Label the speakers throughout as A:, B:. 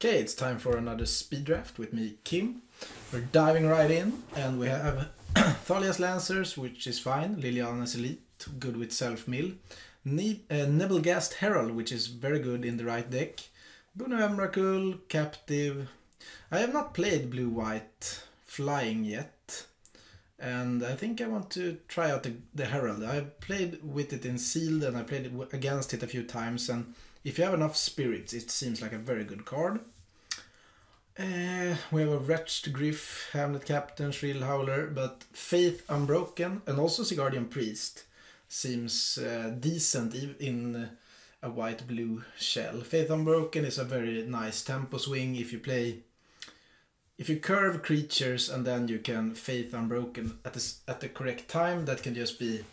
A: Okay, it's time for another speed draft with me, Kim. We're diving right in, and we have Thalia's Lancers, which is fine, Liliana's Elite, good with self-mill, Nebelgast Herald, which is very good in the right deck, Boon of Emrakul, Captive. I have not played blue-white flying yet, and I think I want to try out the Herald. I played with it in sealed, and I played it against it a few times, and if you have enough spirits, it seems like a very good card. We have a Wretched Griff, Hamlet Captain, Shrill Howler, but Faith Unbroken and also Sigardian Priest seems decent in a white-blue shell. Faith Unbroken is a very nice tempo swing if you curve creatures and then you can Faith Unbroken at the correct time. That can just be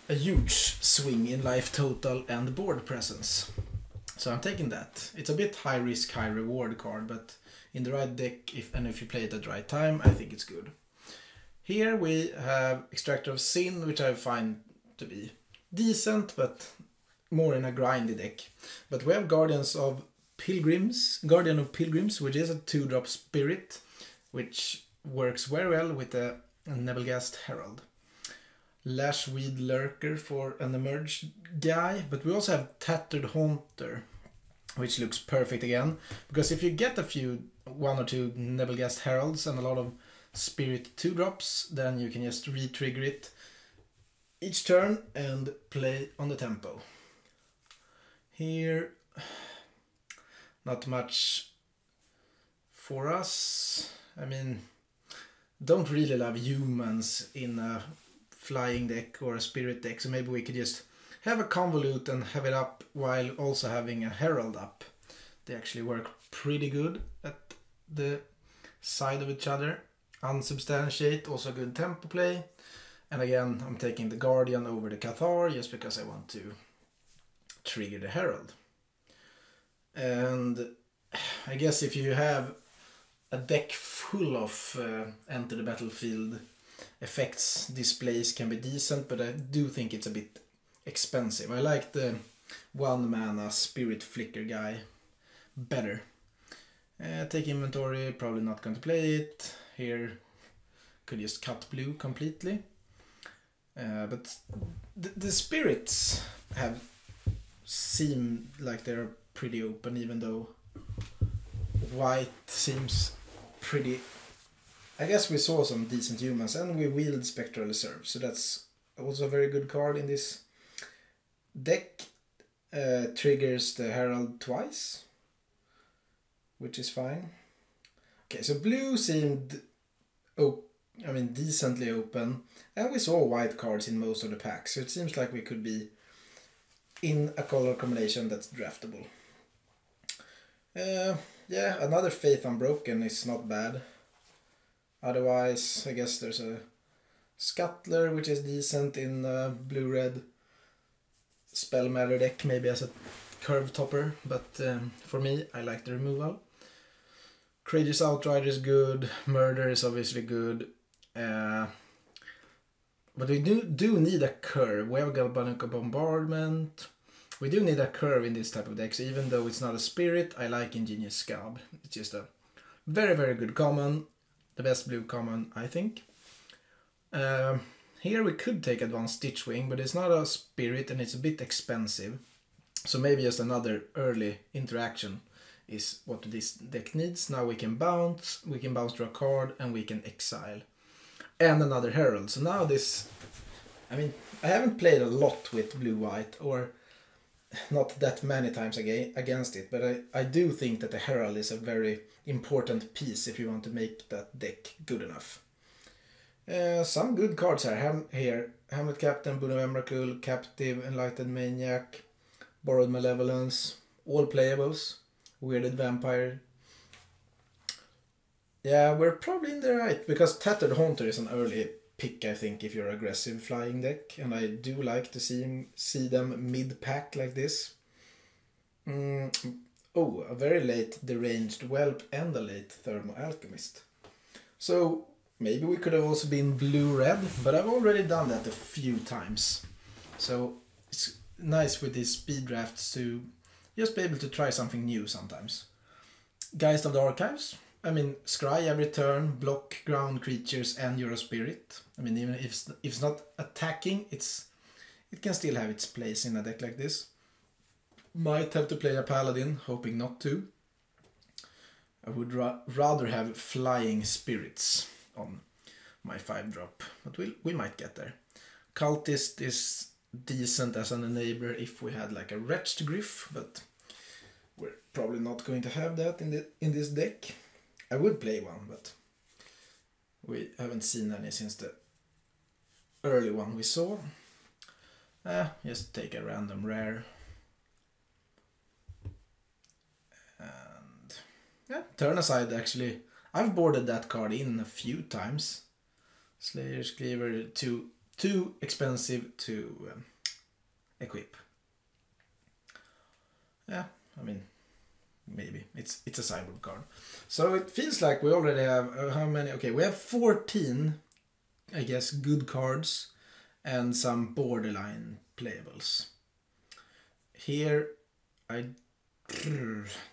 A: a huge swing in life total and board presence. So I'm taking that. It's a bit high risk, high reward card, but in the right deck, if you play it at the right time, I think it's good. Here we have Extractor of Sin, which I find to be decent, but more in a grindy deck. But we have Guardian of Pilgrims, which is a 2-drop spirit, which works very well with a Nebelgast Herald. Lashweed Lurker for an emerged guy, but we also have Tattered Haunter, which looks perfect again, because if you get one or two Nebelgast Heralds and a lot of Spirit 2-drops, then you can just re-trigger it each turn and play on the tempo. Here, not much for us. I mean, don't really love humans in a flying deck or a spirit deck, so maybe we could just have a Convolute and have it up while also having a Herald up. They actually work pretty good at the side of each other. Unsubstantiate, also good tempo play. And again, I'm taking the Guardian over the Cathar just because I want to trigger the Herald. And I guess if you have a deck full of enter the battlefield effects, displays can be decent, but I do think it's a bit expensive. I like the 1-mana Spirit Flicker guy better. Take inventory, probably not going to play it. Here, could just cut blue completely. But the spirits seem like they're pretty open, even though white seems pretty. I guess we saw some decent humans, and we wield Spectral Reserve, so that's also a very good card in this deck. Triggers the Herald twice, which is fine. Okay, so blue seemed decently open, and we saw white cards in most of the packs, so it seems like we could be in a color combination that's draftable. Yeah, another Faith Unbroken is not bad. Otherwise, I guess there's a Scuttler, which is decent in blue-red Spell Matter deck, maybe as a curve topper, but for me, I like the removal. Courageous Outrider is good, Murder is obviously good, but we do need a curve. We have Galvanic Bombardment. We do need a curve in this type of deck, so even though it's not a spirit, I like Ingenious Scab. It's just a very, very good common. The best blue common, I think. Here we could take Advanced Stitchwing, but it's not a spirit and it's a bit expensive. So maybe just another early interaction is what this deck needs. Now we can bounce to a card, and we can exile. And another Herald. So now this, I haven't played a lot with blue-white, or not that many times against it, but I do think that the Herald is a very important piece if you want to make that deck good enough. Some good cards are here. Hamlet Captain, Boon of Emrakul, Captive, Enlightened Maniac, Borrowed Malevolence, all playables. Weirded Vampire. Yeah, we're probably in the right, because Tattered Haunter is an early pick, I think, if you're aggressive flying deck, and I do like to see them mid-pack like this. A very late Deranged Whelp and a late Thermo Alchemist. So maybe we could have also been blue-red, but I've already done that a few times. So nice with these speed drafts to just be able to try something new sometimes. Geist of the Archives. I mean, scry every turn, block ground creatures and Euro Spirit. I mean, even if it's not attacking, it can still have its place in a deck like this. Might have to play a Paladin, hoping not to. I would rather have Flying Spirits on my 5-drop, but we might get there. Cultist is decent as an enabler if we had like a Wretched Griff, but we're probably not going to have that in this deck. I would play one, but we haven't seen any since the early one we saw. Just take a random rare. And yeah, turn aside actually. I've boarded that card in a few times. Slayer's Cleaver, too expensive to equip. Yeah, I mean, maybe it's a sideboard card. So it feels like we already have how many? Okay, we have 14, I guess, good cards and some borderline playables. Here, I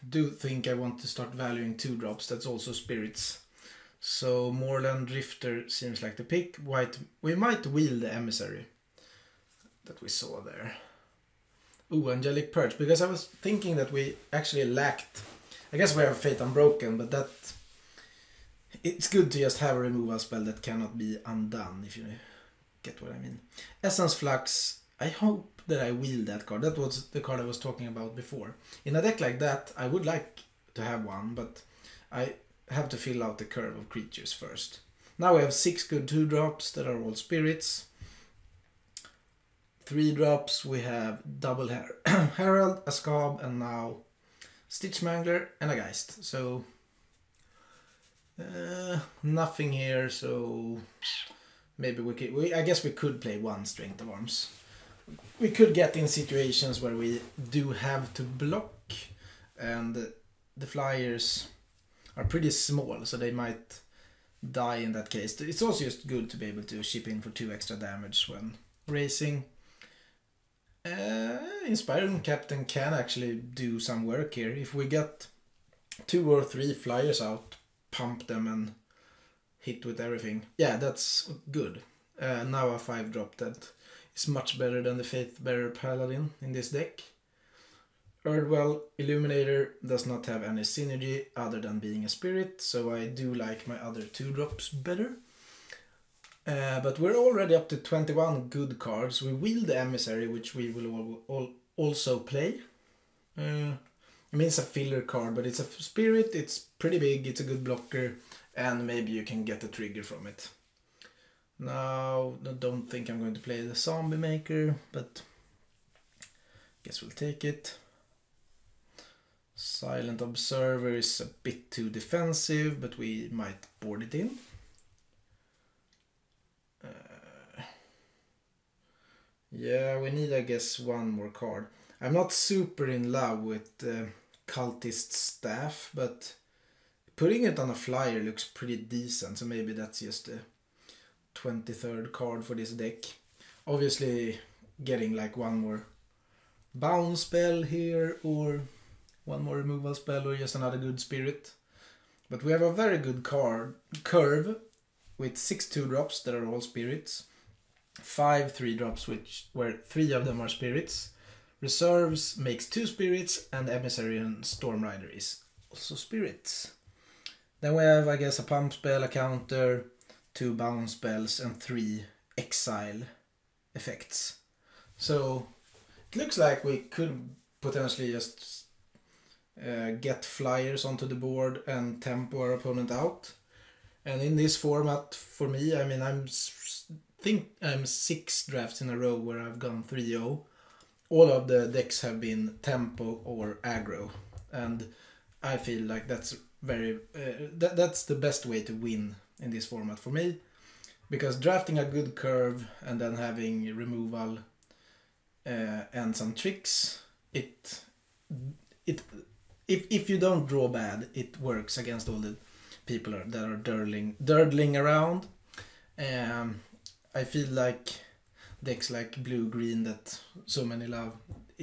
A: do think I want to start valuing 2-drops. That's also spirits. So Moorland Drifter seems like the pick. We might wheel the Emissary that we saw there. Ooh, Angelic Purge, because I was thinking that we actually lacked, I guess we have Fate Unbroken, but it's good to just have a removal spell that cannot be undone, if you get what I mean. Essence Flux, I hope that I wheel that card. That was the card I was talking about before. In a deck like that, I would like to have one, but I have to fill out the curve of creatures first. Now we have 6 good 2-drops that are all spirits. 3-drops, we have Double Herald, a Scab, and now Stitch Mangler and a Geist. So nothing here, so maybe I guess we could play one Strength of Arms. We could get in situations where we do have to block, and the flyers are pretty small, so they might die in that case. It's also just good to be able to ship in for 2 extra damage when racing. Inspiring Captain can actually do some work here. If we get 2 or 3 flyers out, pump them and hit with everything. Yeah, that's good. Now a 5-drop that is much better than the Faithbearer Paladin in this deck. Erdwell Illuminator does not have any synergy other than being a spirit, so I do like my other 2-drops better. But we're already up to 21 good cards. We wheel the Emissary, which we will also play. I mean, it's a filler card, but it's a spirit, it's pretty big, it's a good blocker, and maybe you can get a trigger from it. Now, I don't think I'm going to play the Zombie Maker, but I guess we'll take it. Silent Observer is a bit too defensive, but we might board it in. Yeah, we need, I guess, one more card. I'm not super in love with Cultist Staff, but putting it on a flyer looks pretty decent, so maybe that's just the 23rd card for this deck. Obviously, getting like one more bounce spell here, or one more removal spell, or just another good spirit. But we have a very good curve with 6 2-drops that are all spirits. 5 3-drops, where 3 of them are spirits. Reserves makes 2 spirits, and Emissary and Storm Rider is also spirits. Then we have, I guess, a pump spell, a counter, 2 bounce spells, and 3 exile effects. So it looks like we could potentially just get flyers onto the board and tempo our opponent out. And in this format, for me, I mean, I think I'm 6 drafts in a row where I've gone 3-0. All of the decks have been tempo or aggro, and I feel like that's that's the best way to win in this format for me, because drafting a good curve and then having removal and some tricks, if you don't draw bad, it works against all the people that are durdling around. I feel like decks like blue-green that so many love,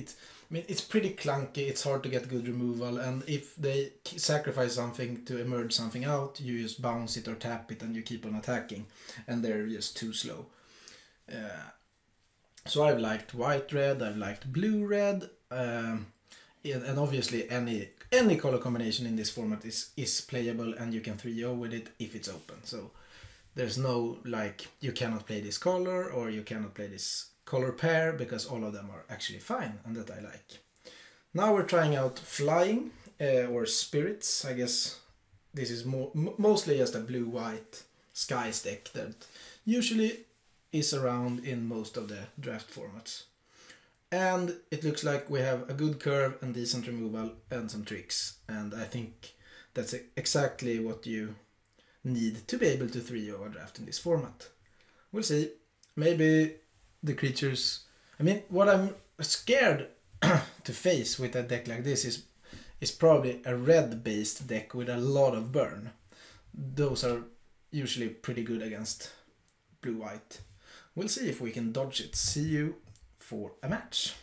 A: I mean, it's pretty clunky, it's hard to get good removal, and if they sacrifice something to emerge something out, you just bounce it or tap it and you keep on attacking, and they're just too slow. So I've liked white-red, I've liked blue-red, and obviously any color combination in this format is playable, and you can 3-0 with it if it's open. So there's no, like, you cannot play this color or you cannot play this color pair, because all of them are actually fine, and that I like. Now we're trying out flying, or spirits. I guess this is mostly just a blue-white skies deck that usually is around in most of the draft formats. And it looks like we have a good curve and decent removal and some tricks, and I think that's exactly what you need to be able to 3-0 a draft in this format. We'll see. Maybe the creatures... I mean, what I'm scared to face with a deck like this is probably a red-based deck with a lot of burn. Those are usually pretty good against blue-white. We'll see if we can dodge it. See you for a match.